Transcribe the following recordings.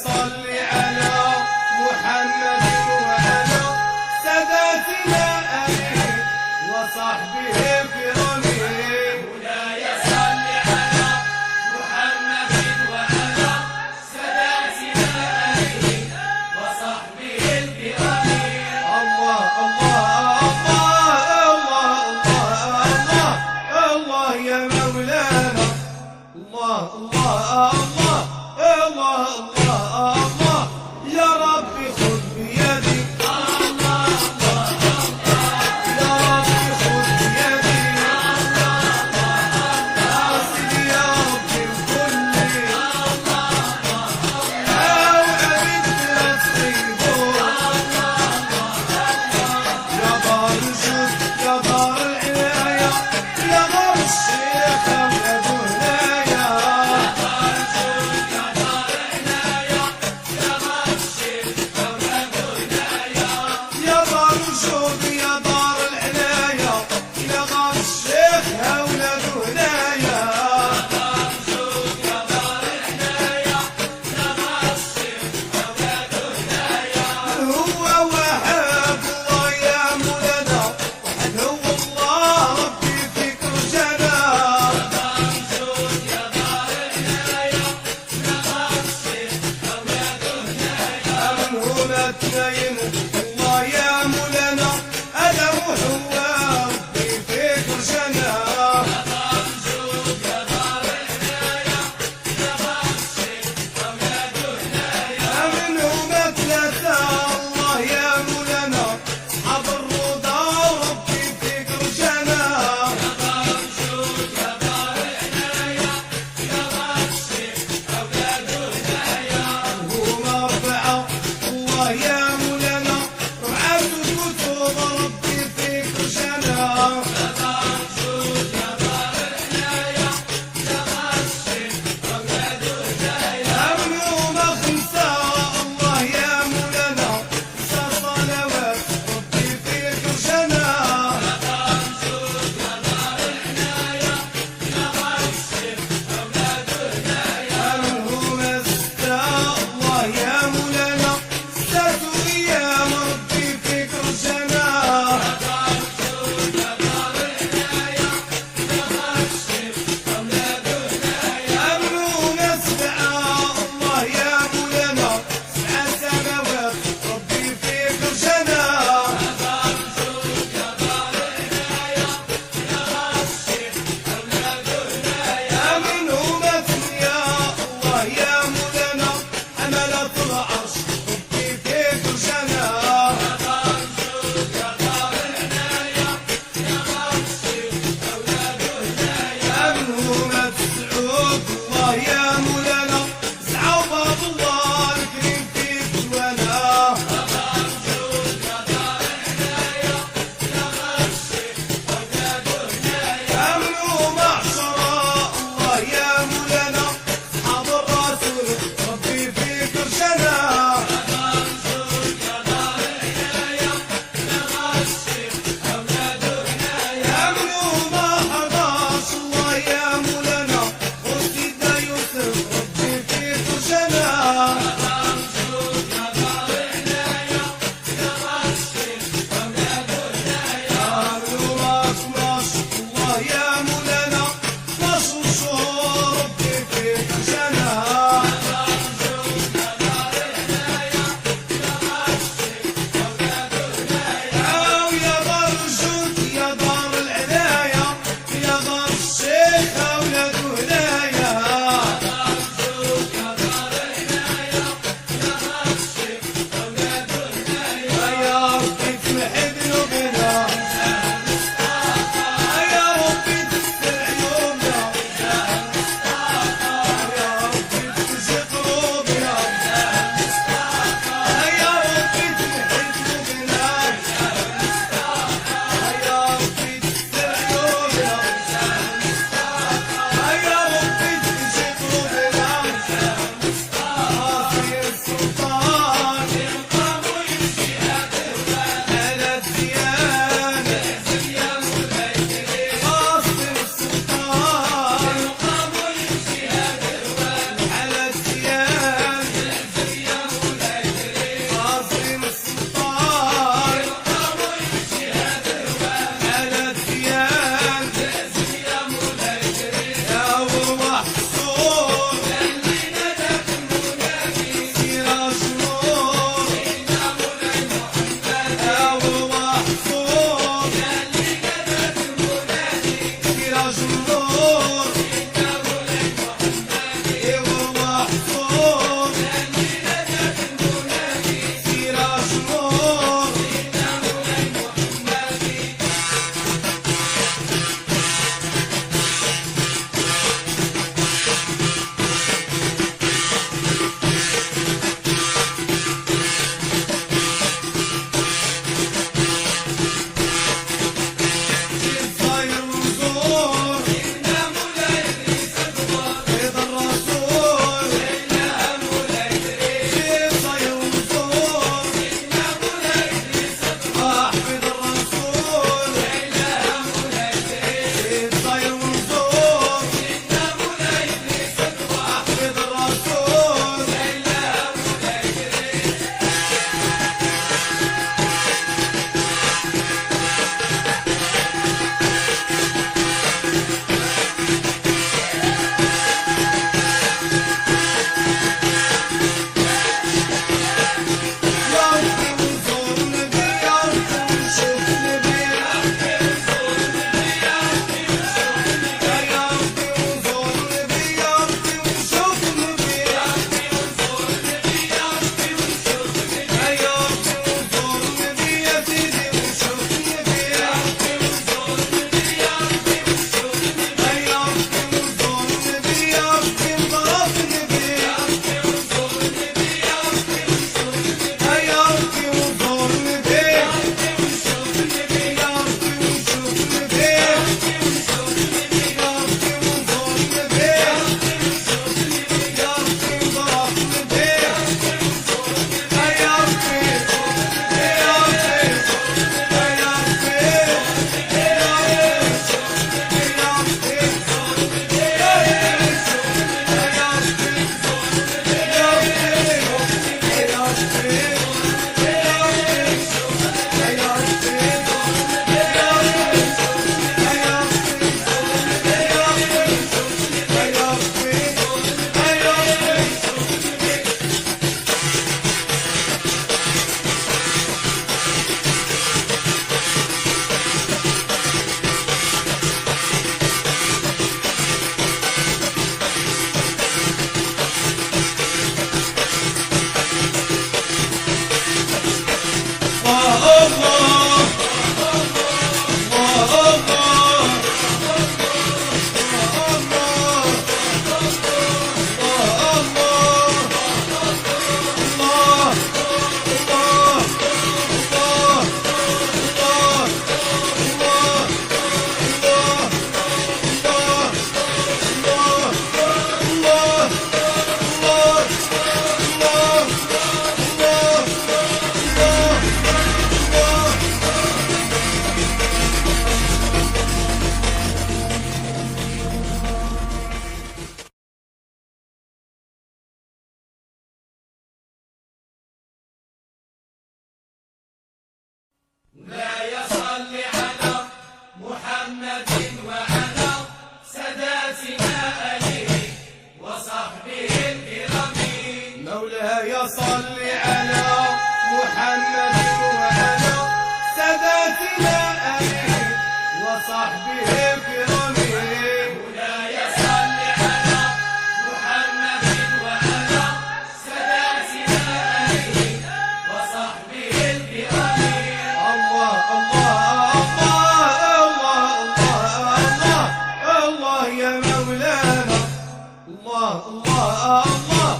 صل على محمد وعلى ساداتنا آله وصحبه الكرام. مولاي صل على محمد وعلى ساداتنا آله وصحبه الكرام. الله الله الله الله الله الله يا مولانا. الله الله الله الله الله الله مولاي صل على محمد وعلى ساداتنا آله وصحبه الكرام. مولاي صل على محمد وعلى ساداتنا آله وصحبه الكرام. الله الله الله الله الله الله يا مولانا. الله الله الله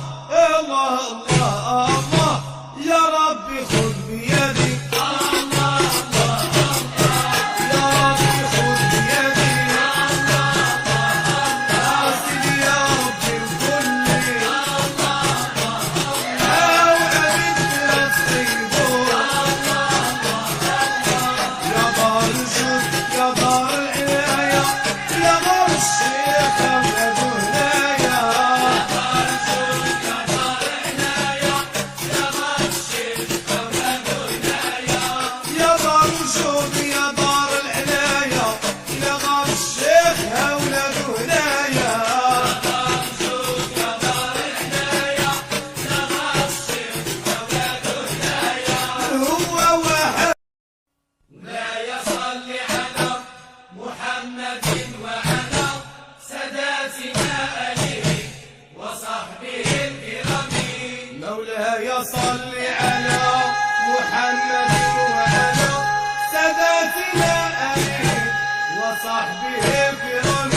الله الله الله يا ربي خذ بيدي. الله الله يا ربي خذ بيدي. يا سيدي يا ربي الكل. وعدت الصيدون. يا دار الجود يا دار العناية يا دار الشيخ أولاد هنايا. يا دار الجود يا دار العناية يا دار الشيخ أولاد هنايا. هو واحد. مولاي صل على محمد وعلى ساداتنا آله وصحبه الكرام. مولاي صل على محمد وعلى ساداتنا آله وصحبه الكرام.